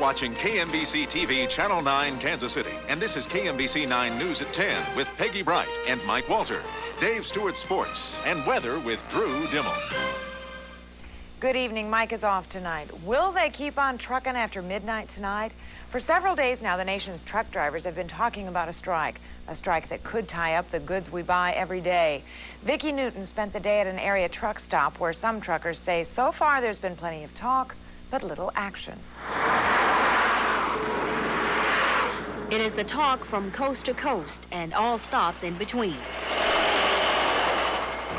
watching KMBC TV Channel 9, Kansas City. And this is KMBC 9 News at 10 with Peggy Bright and Mike Walter. Dave Stewart Sports and weather with Drew Dimmel. Good evening. Mike is off tonight. Will they keep on trucking after midnight tonight? For several days now, the nation's truck drivers have been talking about a strike that could tie up the goods we buy every day. Vicki Newton spent the day at an area truck stop where some truckers say so far there's been plenty of talk, but little action. It is the talk from coast to coast and all stops in between.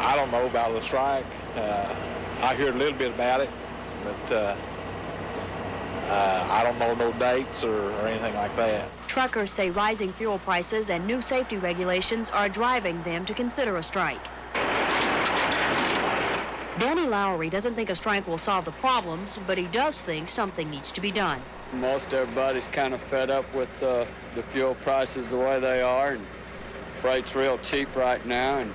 I don't know about the strike. I heard a little bit about it, but I don't know no dates or anything like that. Truckers say rising fuel prices and new safety regulations are driving them to consider a strike. Danny Lowry doesn't think a strike will solve the problems, but he does think something needs to be done. Most everybody's kind of fed up with the fuel prices the way they are, and freight's real cheap right now, and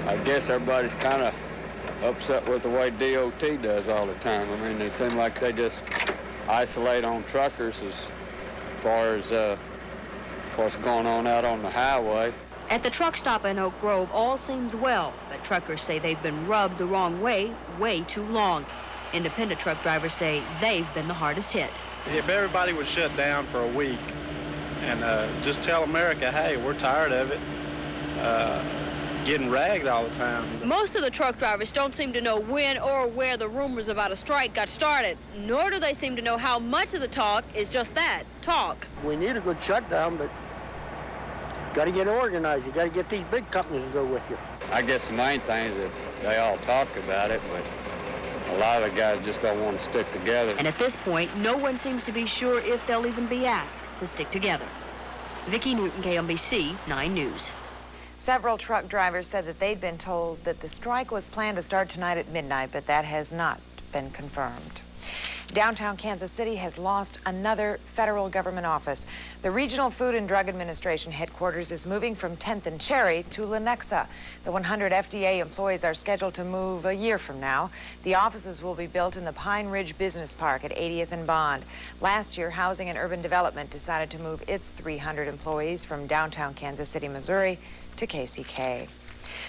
I guess everybody's kind of upset with the way DOT does all the time. I mean, they seem like they just isolate on truckers as far as what's going on out on the highway. At the truck stop in Oak Grove, all seems well, but truckers say they've been rubbed the wrong way too long. Independent truck drivers say they've been the hardest hit. If everybody would shut down for a week and just tell America, hey, we're tired of it, getting ragged all the time. Most of the truck drivers don't seem to know when or where the rumors about a strike got started, nor do they seem to know how much of the talk is just that, talk. We need a good shutdown, but you got to get organized. You got to get these big companies to go with you. I guess the main thing is that they all talk about it, but a lot of the guys just don't want to stick together. And at this point, no one seems to be sure if they'll even be asked to stick together. Vicki Newton, KMBC 9 News. Several truck drivers said that they'd been told that the strike was planned to start tonight at midnight, but that has not been confirmed. Downtown Kansas City has lost another federal government office. The Regional Food and Drug Administration headquarters is moving from 10th and Cherry to Lenexa. The 100 FDA employees are scheduled to move a year from now. The offices will be built in the Pine Ridge Business Park at 80th and Bond. Last year, Housing and Urban Development decided to move its 300 employees from downtown Kansas City, Missouri to KCK.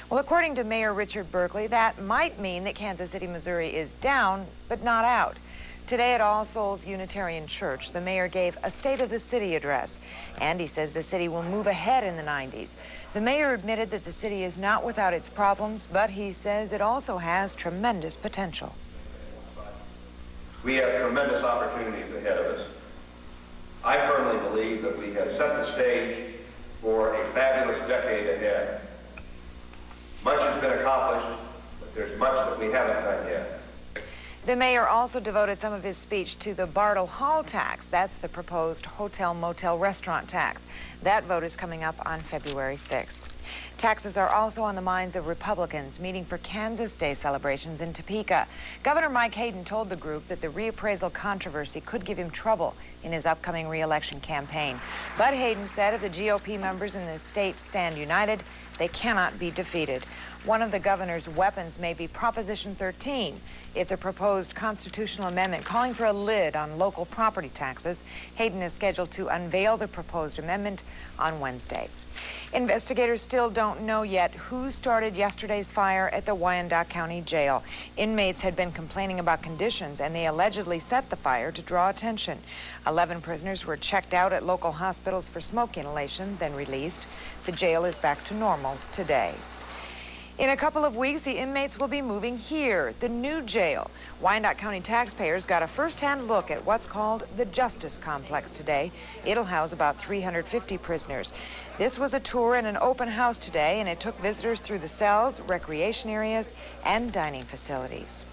Well, according to Mayor Richard Berkeley, that might mean that Kansas City, Missouri is down, but not out. Today at All Souls Unitarian Church, the mayor gave a State of the City address, and he says the city will move ahead in the 90s. The mayor admitted that the city is not without its problems, but he says it also has tremendous potential. We have tremendous opportunities ahead of us. I firmly believe that we have set the stage for a fabulous decade ahead. Much has been accomplished, but there's much that we haven't done yet. The mayor also devoted some of his speech to the Bartle Hall tax. That's the proposed hotel, motel, restaurant tax. That vote is coming up on February 6th. Taxes are also on the minds of Republicans meeting for Kansas Day celebrations in Topeka. Governor Mike Hayden told the group that the reappraisal controversy could give him trouble in his upcoming re-election campaign. But Hayden said if the GOP members in the state stand united, they cannot be defeated. One of the governor's weapons may be Proposition 13. It's a proposed constitutional amendment calling for a lid on local property taxes. Hayden is scheduled to unveil the proposed amendment on Wednesday. Investigators still don't know yet who started yesterday's fire at the Wyandotte County Jail. Inmates had been complaining about conditions, and they allegedly set the fire to draw attention. 11 prisoners were checked out at local hospitals for smoke inhalation, then released. The jail is back to normal today. In a couple of weeks, the inmates will be moving here, the new jail. Wyandotte County taxpayers got a first-hand look at what's called the Justice Complex today. It'll house about 350 prisoners. This was a tour and an open house today, and it took visitors through the cells, recreation areas, and dining facilities.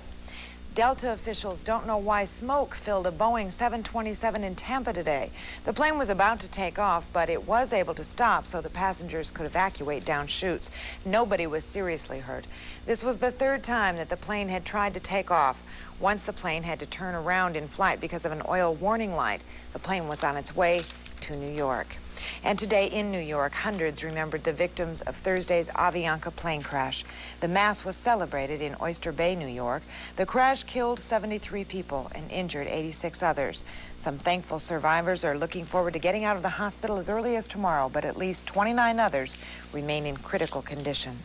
Delta officials don't know why smoke filled a Boeing 727 in Tampa today. The plane was about to take off, but it was able to stop so the passengers could evacuate down chutes. Nobody was seriously hurt. This was the third time that the plane had tried to take off. Once the plane had to turn around in flight because of an oil warning light. The plane was on its way to New York. And today in New York, hundreds remembered the victims of Thursday's Avianca plane crash. The Mass was celebrated in Oyster Bay, New York. The crash killed 73 people and injured 86 others. Some thankful survivors are looking forward to getting out of the hospital as early as tomorrow, but at least 29 others remain in critical condition.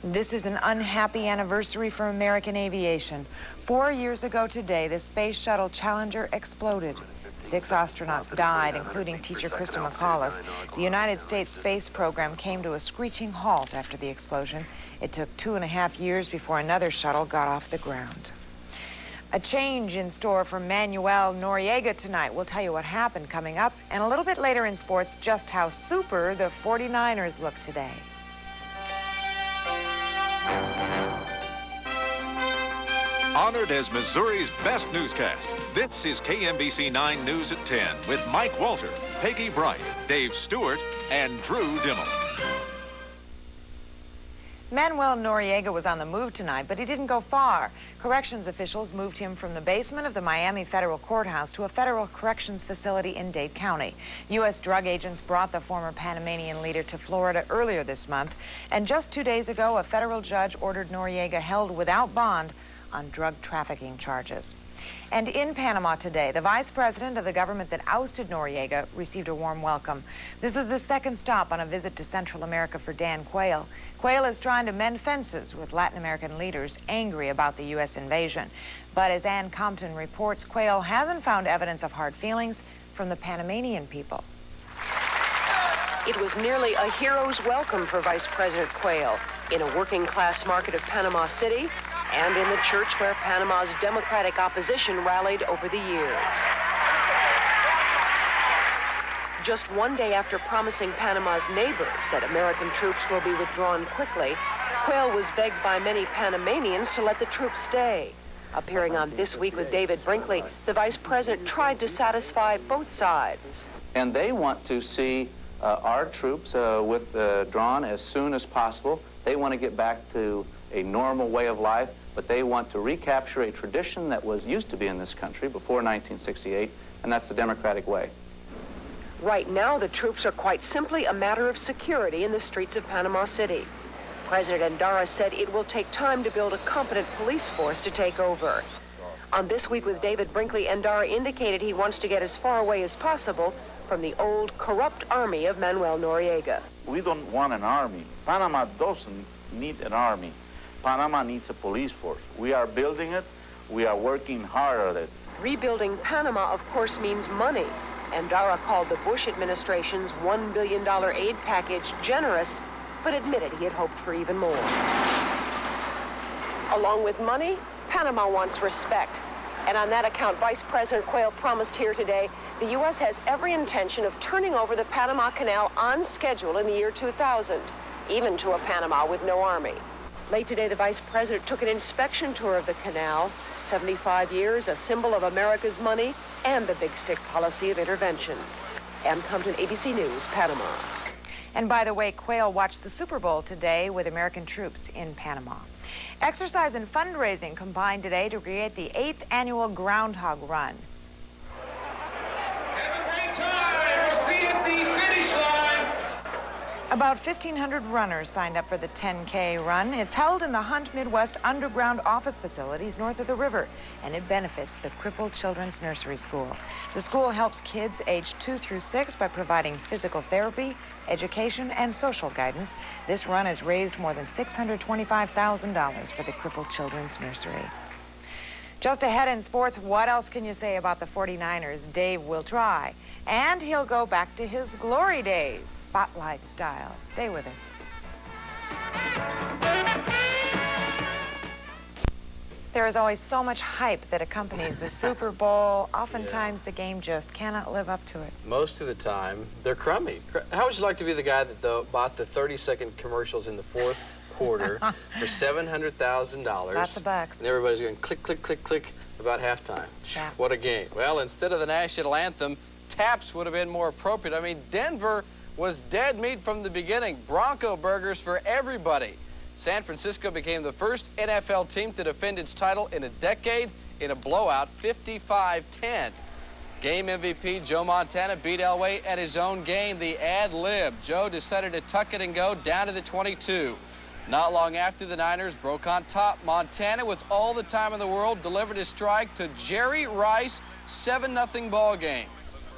This is an unhappy anniversary for American aviation. 4 years ago today, the Space Shuttle Challenger exploded. 6 astronauts died, including teacher Krista McAuliffe. The United States space program came to a screeching halt after the explosion. It took 2.5 years before another shuttle got off the ground. A change in store for Manuel Noriega tonight. We'll tell you what happened coming up, and a little bit later in sports, just how super the 49ers look today. Honored as Missouri's best newscast, this is KMBC 9 News at 10 with Mike Walter, Peggy Bright, Dave Stewart, and Drew Dimmel. Manuel Noriega was on the move tonight, but he didn't go far. Corrections officials moved him from the basement of the Miami Federal Courthouse to a federal corrections facility in Dade County. U.S. drug agents brought the former Panamanian leader to Florida earlier this month, and just 2 days ago, a federal judge ordered Noriega held without bond on drug trafficking charges. And in Panama today, the vice president of the government that ousted Noriega received a warm welcome. This is the second stop on a visit to Central America for Dan Quayle. Quayle is trying to mend fences with Latin American leaders angry about the U.S. invasion. But as Ann Compton reports, Quayle hasn't found evidence of hard feelings from the Panamanian people. It was nearly a hero's welcome for Vice President Quayle in a working-class market of Panama City and in the church where Panama's Democratic opposition rallied over the years. Just one day after promising Panama's neighbors that American troops will be withdrawn quickly, Quayle was begged by many Panamanians to let the troops stay. Appearing on This Week with David Brinkley, the vice president tried to satisfy both sides. And they want to see our troops withdrawn as soon as possible. They want to get back to a normal way of life, but they want to recapture a tradition that used to be in this country before 1968, and that's the democratic way. Right now, the troops are quite simply a matter of security in the streets of Panama City. President Endara said it will take time to build a competent police force to take over. On This Week with David Brinkley, Endara indicated he wants to get as far away as possible from the old, corrupt army of Manuel Noriega. We don't want an army. Panama doesn't need an army. Panama needs a police force. We are building it. We are working hard at it. Rebuilding Panama, of course, means money. Endara called the Bush administration's $1 billion aid package generous, but admitted he had hoped for even more. Along with money, Panama wants respect. And on that account, Vice President Quayle promised here today the U.S. has every intention of turning over the Panama Canal on schedule in the year 2000, even to a Panama with no army. Late today, the Vice President took an inspection tour of the canal. 75 years, a symbol of America's money and the big stick policy of intervention. Ann Compton, ABC News, Panama. And by the way, Quayle watched the Super Bowl today with American troops in Panama. Exercise and fundraising combined today to create the 8th annual Groundhog Run. Have a great time. We'll see you at the finish line. About 1,500 runners signed up for the 10K run. It's held in the Hunt Midwest underground office facilities north of the river, and it benefits the Crippled Children's Nursery School. The school helps kids aged 2 through 6 by providing physical therapy, education, and social guidance. This run has raised more than $625,000 for the Crippled Children's Nursery. Just ahead in sports, what else can you say about the 49ers? Dave will try. And he'll go back to his glory days, spotlight style. Stay with us. There is always so much hype that accompanies the Super Bowl. Oftentimes, the game just cannot live up to it. Most of the time, they're crummy. How would you like to be the guy that bought the 30-second commercials in the fourth quarter for $700,000? Lots of bucks. And everybody's going click, click, click, click about halftime. Yeah. What a game. Well, instead of the national anthem, taps would have been more appropriate. I mean, Denver was dead meat from the beginning. Bronco burgers for everybody. San Francisco became the first NFL team to defend its title in a decade in a blowout, 55-10. Game MVP Joe Montana beat Elway at his own game, the ad lib. Joe decided to tuck it and go down to the 22. Not long after, the Niners broke on top. Montana, with all the time in the world, delivered his strike to Jerry Rice, 7-0 ball game.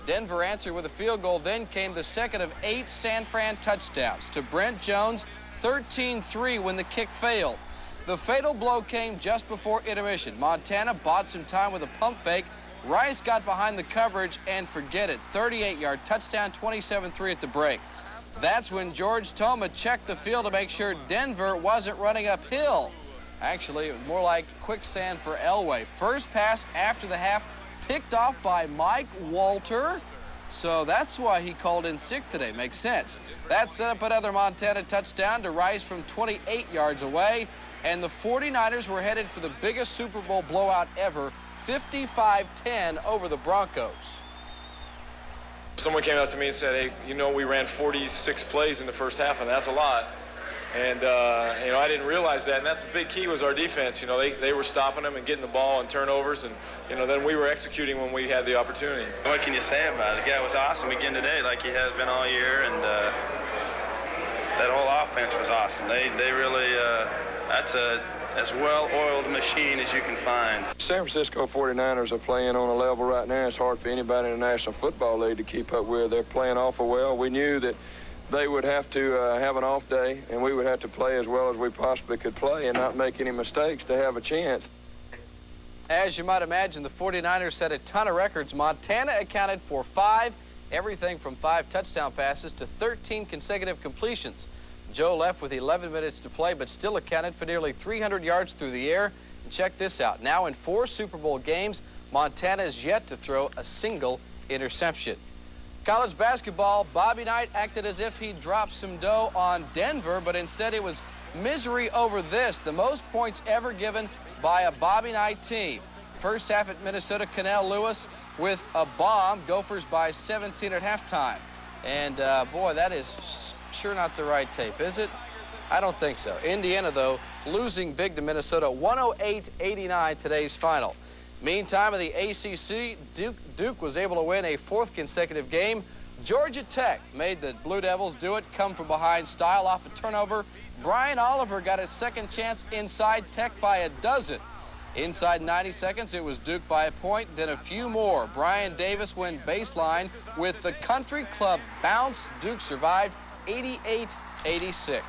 Denver answered with a field goal. Then came the second of 8 San Fran touchdowns to Brent Jones, 13-3 when the kick failed. The fatal blow came just before intermission. Montana bought some time with a pump fake. Rice got behind the coverage, and forget it, 38-yard touchdown, 27-3 at the break. That's when George Toma checked the field to make sure Denver wasn't running uphill. Actually, it was more like quicksand for Elway. First pass after the half, picked off by Mike Walter. So that's why he called in sick today. Makes sense. That set up another Montana touchdown to Rice from 28 yards away. And the 49ers were headed for the biggest Super Bowl blowout ever, 55-10 over the Broncos. Someone came up to me and said, hey, you know, we ran 46 plays in the first half, and that's a lot. And, you know, I didn't realize that, and that's the big key was our defense. You know, they were stopping them and getting the ball and turnovers, and, you know, then we were executing when we had the opportunity. What can you say about it? The guy was awesome again today, like he has been all year, and that whole offense was awesome. They really, that's as well-oiled machine as you can find. San Francisco 49ers are playing on a level right now it's hard for anybody in the National Football League to keep up with. They're playing awful well. We knew that they would have to have an off day, and we would have to play as well as we possibly could play and not make any mistakes to have a chance. As you might imagine, the 49ers set a ton of records. Montana accounted for 5, everything from 5 touchdown passes to 13 consecutive completions. Joe left with 11 minutes to play, but still accounted for nearly 300 yards through the air. And check this out. Now in 4 Super Bowl games, Montana is yet to throw a single interception. College basketball, Bobby Knight acted as if he dropped some dough on Denver, but instead it was misery over this, the most points ever given by a Bobby Knight team. First half at Minnesota, Cannell Lewis with a bomb. Gophers by 17 at halftime. And boy, that is sure not the right tape, is it? I don't think so. Indiana, though, losing big to Minnesota, 108-89 today's final. Meantime, in the ACC, Duke was able to win a 4th consecutive game. Georgia Tech made the Blue Devils do it, come from behind style off a turnover. Brian Oliver got his second chance inside, Tech by a dozen. Inside 90 seconds, it was Duke by a point, then a few more. Brian Davis went baseline with the country club bounce. Duke survived 88-86.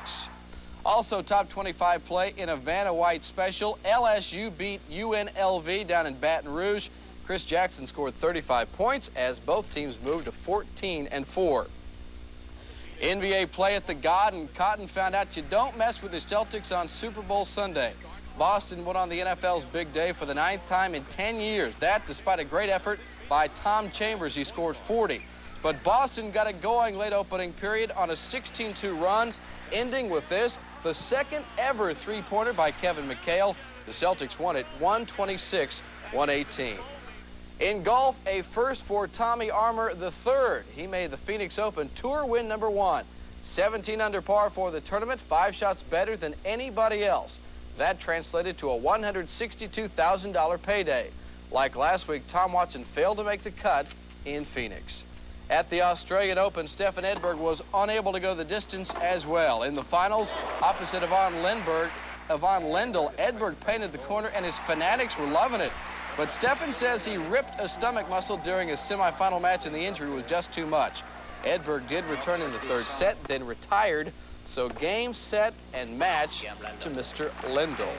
Also, top 25 play in a Vanna White special. LSU beat UNLV down in Baton Rouge. Chris Jackson scored 35 points as both teams moved to 14-4. NBA play at the Garden. Cotton found out you don't mess with the Celtics on Super Bowl Sunday. Boston went on the NFL's big day for the 9th time in 10 years. That despite a great effort by Tom Chambers. He scored 40. But Boston got it going late opening period on a 16-2 run, ending with this, the second ever three-pointer by Kevin McHale. The Celtics won it 126-118. In golf, a first for Tommy Armour III. He made the Phoenix Open Tour win number 1. 17 under par for the tournament, 5 shots better than anybody else. That translated to a $162,000 payday. Like last week, Tom Watson failed to make the cut in Phoenix. At the Australian Open, Stefan Edberg was unable to go the distance as well. In the finals, opposite Yvonne Lendl, Edberg painted the corner and his fanatics were loving it. But Stefan says he ripped a stomach muscle during his semifinal match and the injury was just too much. Edberg did return in the 3rd set, then retired. So game, set, and match to Mr. Lendl.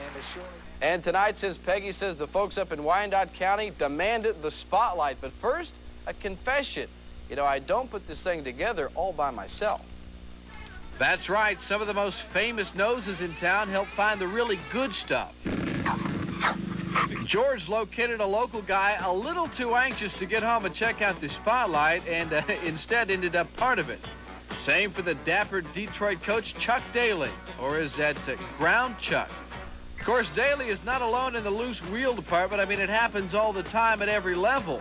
And tonight, says Peggy, says the folks up in Wyandotte County demanded the spotlight. But first, a confession. You know, I don't put this thing together all by myself. That's right. Some of the most famous noses in town help find the really good stuff. George located a local guy a little too anxious to get home and check out the spotlight and instead ended up part of it. Same for the dapper Detroit coach Chuck Daly, or is that Ground Chuck? Of course, Daly is not alone in the loose wheel department. I mean, it happens all the time at every level.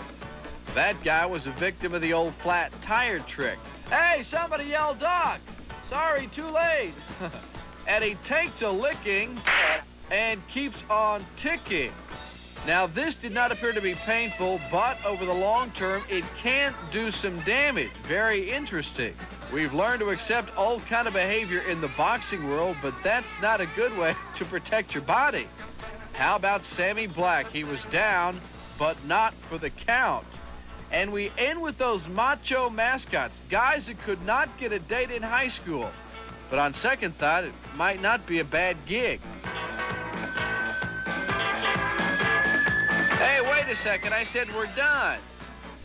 That guy was a victim of the old flat tire trick. Hey, somebody yell dog. Sorry, too late. And he takes a licking and keeps on ticking. Now, this did not appear to be painful, but over the long term, it can do some damage. Very interesting. We've learned to accept all kind of behavior in the boxing world, but that's not a good way to protect your body. How about Sammy Black? He was down, but not for the count. And we end with those macho mascots, guys that could not get a date in high school. But on second thought, it might not be a bad gig. Hey, wait a second. I said we're done.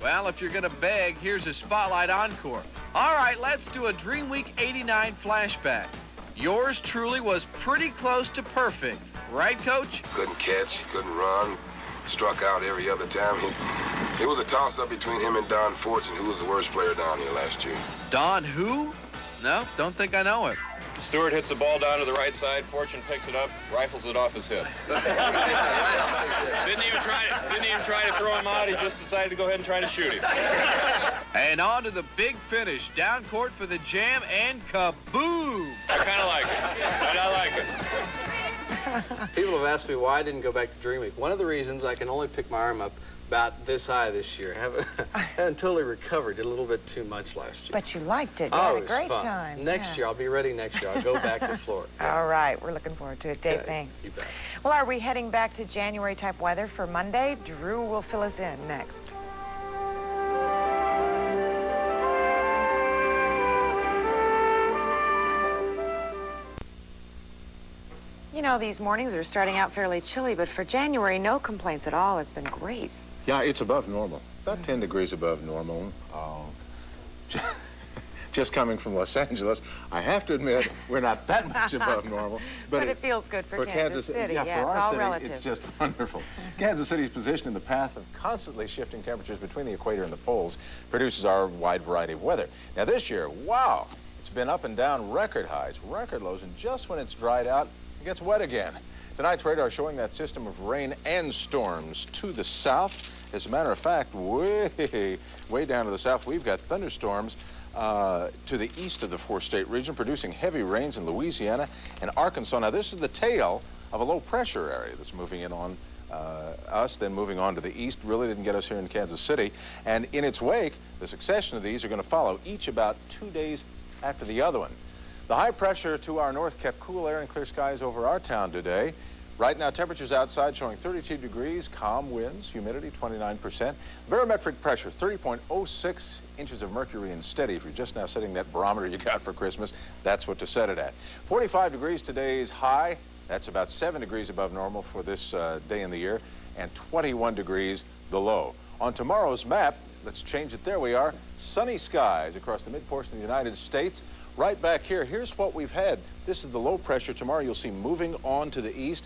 Well, if you're going to beg, here's a Spotlight Encore. All right, let's do a Dream Week 89 flashback. Yours truly was pretty close to perfect. Right, Coach? Couldn't catch, couldn't run, struck out every other time. It was a toss-up between him and Don Fortune, who was the worst player down here last year. Don who? No, don't think I know it. Stewart hits the ball down to the right side. Fortune picks it up, rifles it off his hip. Didn't even try to throw him out. He just decided to go ahead and try to shoot him. And on to the big finish. Down court for the jam and kaboom! I kind of like it. I like it. People have asked me why I didn't go back to Dream Week. One of the reasons, I can only pick my arm up about this high this year. I haven't totally recovered. Did a little bit too much last year. But you liked it. You Oh, had it a was great fun. time. Next Yeah. year, I'll be ready next year. I'll go back to Florida. All right, we're looking forward to it. Dave, thanks. You bet. Well, are we heading back to January-type weather for Monday? Drew will fill us in next. You know, these mornings are starting out fairly chilly, but for January, no complaints at all. It's been great. Yeah, it's above normal. About 10 degrees above normal. Just coming from Los Angeles, I have to admit, we're not that much above normal. But it feels good for Kansas City. Yeah, Yeah, for it's our all city, relative. it's just wonderful. Kansas City's position in the path of constantly shifting temperatures between the equator and the poles produces our wide variety of weather. Now this year, wow, it's been up and down, record highs, record lows, and just when it's dried out, it gets wet again. Tonight's radar showing that system of rain and storms to the south. As a matter of fact, way down to the south, we've got thunderstorms to the east of the four-state region, producing heavy rains in Louisiana and Arkansas. Now, this is the tail of a low-pressure area that's moving in on us, then moving on to the east. Really didn't get us here in Kansas City. And in its wake, the succession of these are going to follow, each about 2 days after the other one. The high pressure to our north kept cool air and clear skies over our town today. Right now, temperatures outside showing 32 degrees, calm winds, humidity 29%. Barometric pressure 30.06 inches of mercury and steady. If you're just now setting that barometer you got for Christmas, that's what to set it at. 45 degrees today's high. That's about 7 degrees above normal for this day in the year, and 21 degrees the low. On tomorrow's map, let's change it. There we are. Sunny skies across the mid-portion of the United States. Right back here, here's what we've had. This is the low pressure. Tomorrow you'll see moving on to the east.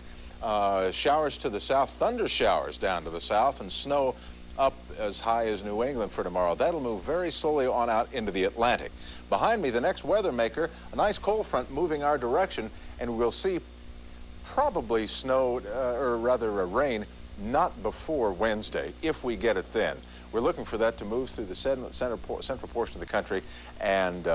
Showers to the south, thunder showers down to the south, and snow up as high as New England for tomorrow. That'll move very slowly on out into the Atlantic. Behind me, the next weather maker, a nice cold front moving our direction, and we'll see probably snow, or rather rain, not before Wednesday, if we get it then. We're looking for that to move through the central portion of the country and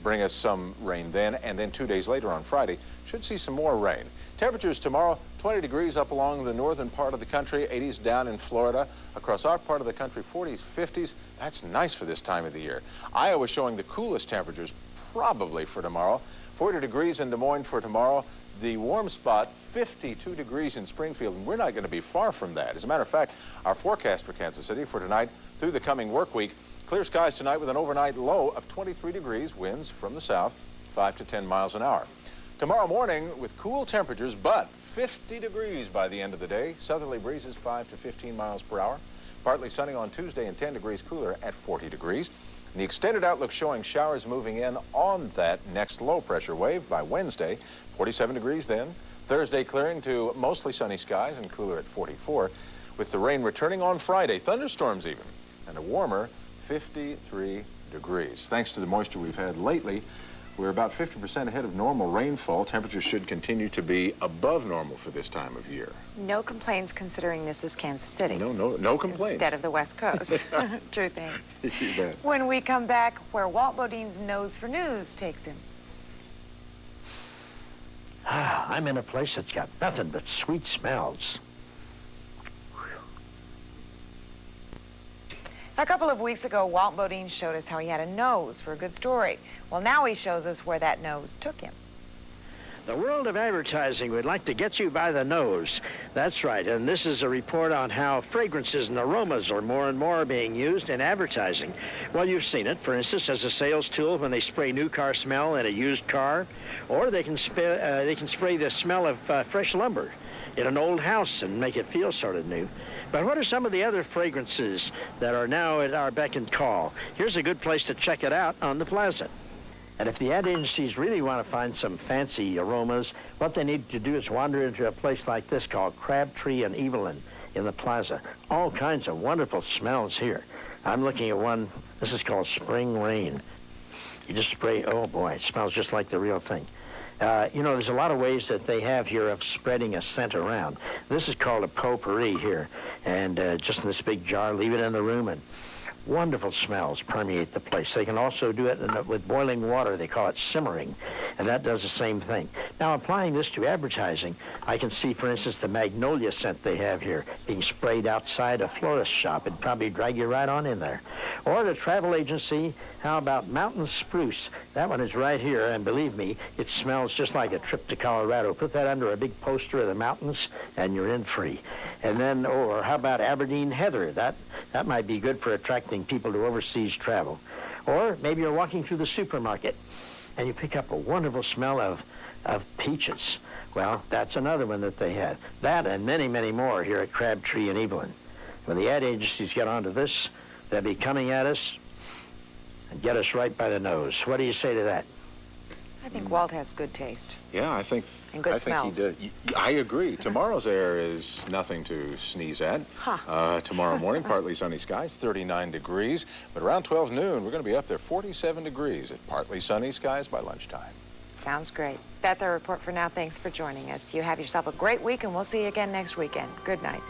bring us some rain then, and then 2 days later on Friday, should see some more rain. Temperatures tomorrow, 20 degrees up along the northern part of the country, 80s down in Florida. Across our part of the country, 40s, 50s. That's nice for this time of the year. Iowa showing the coolest temperatures probably for tomorrow. 40 degrees in Des Moines for tomorrow. The warm spot, 52 degrees in Springfield, and we're not going to be far from that. As a matter of fact, our forecast for Kansas City for tonight through the coming work week, clear skies tonight with an overnight low of 23 degrees, winds from the south, 5 to 10 miles an hour. Tomorrow morning with cool temperatures, but 50 degrees by the end of the day. Southerly breezes 5 to 15 miles per hour. Partly sunny on Tuesday and 10 degrees cooler at 40 degrees. And the extended outlook showing showers moving in on that next low pressure wave by Wednesday, 47 degrees then. Thursday clearing to mostly sunny skies and cooler at 44. With the rain returning on Friday, thunderstorms even, and a warmer 53 degrees. Thanks to the moisture we've had lately, we're about 50% ahead of normal rainfall. Temperatures should continue to be above normal for this time of year. No complaints considering this is Kansas City. No complaints. Instead of the West Coast. True things. You bet. When we come back, where Walt Bodine's nose for news takes him. I'm in a place that's got nothing but sweet smells. A couple of weeks ago, Walt Bodine showed us how he had a nose for a good story. Well, now he shows us where that nose took him. The world of advertising would like to get you by the nose. That's right, and this is a report on how fragrances and aromas are more and more being used in advertising. Well, you've seen it, for instance, as a sales tool when they spray new car smell in a used car, or they can spray the smell of fresh lumber in an old house and make it feel sort of new. But what are some of the other fragrances that are now at our beck and call? Here's a good place to check it out on the plaza. And if the ad agencies really want to find some fancy aromas, what they need to do is wander into a place like this called Crabtree and Evelyn in the plaza. All kinds of wonderful smells here. I'm looking at one, this is called Spring Rain. You just spray, oh boy, it smells just like the real thing. You know, there's a lot of ways that they have here of spreading a scent around. This is called a potpourri here, and just in this big jar, leave it in the room, and wonderful smells permeate the place. They can also do it with boiling water. They call it simmering, and that does the same thing. Now, applying this to advertising, I can see, for instance, the magnolia scent they have here being sprayed outside a florist shop. It'd probably drag you right on in there. Or the travel agency, how about mountain spruce? That one is right here, and believe me, it smells just like a trip to Colorado. Put that under a big poster of the mountains, and you're in free. And then, or how about Aberdeen heather? That might be good for attracting people to overseas travel. Or maybe you're walking through the supermarket and you pick up a wonderful smell of peaches. Well, that's another one that they had. That and many, many more here at Crabtree and Evelyn. When the ad agencies get onto this, they'll be coming at us and get us right by the nose. What do you say to that? I think Walt has good taste. Yeah, I think and good smells. He did. I agree. Tomorrow's air is nothing to sneeze at. Huh. Tomorrow morning, partly sunny skies, 39 degrees. But around 12 noon, we're going to be up there, 47 degrees at partly sunny skies by lunchtime. Sounds great. That's our report for now. Thanks for joining us. You have yourself a great week, and we'll see you again next weekend. Good night.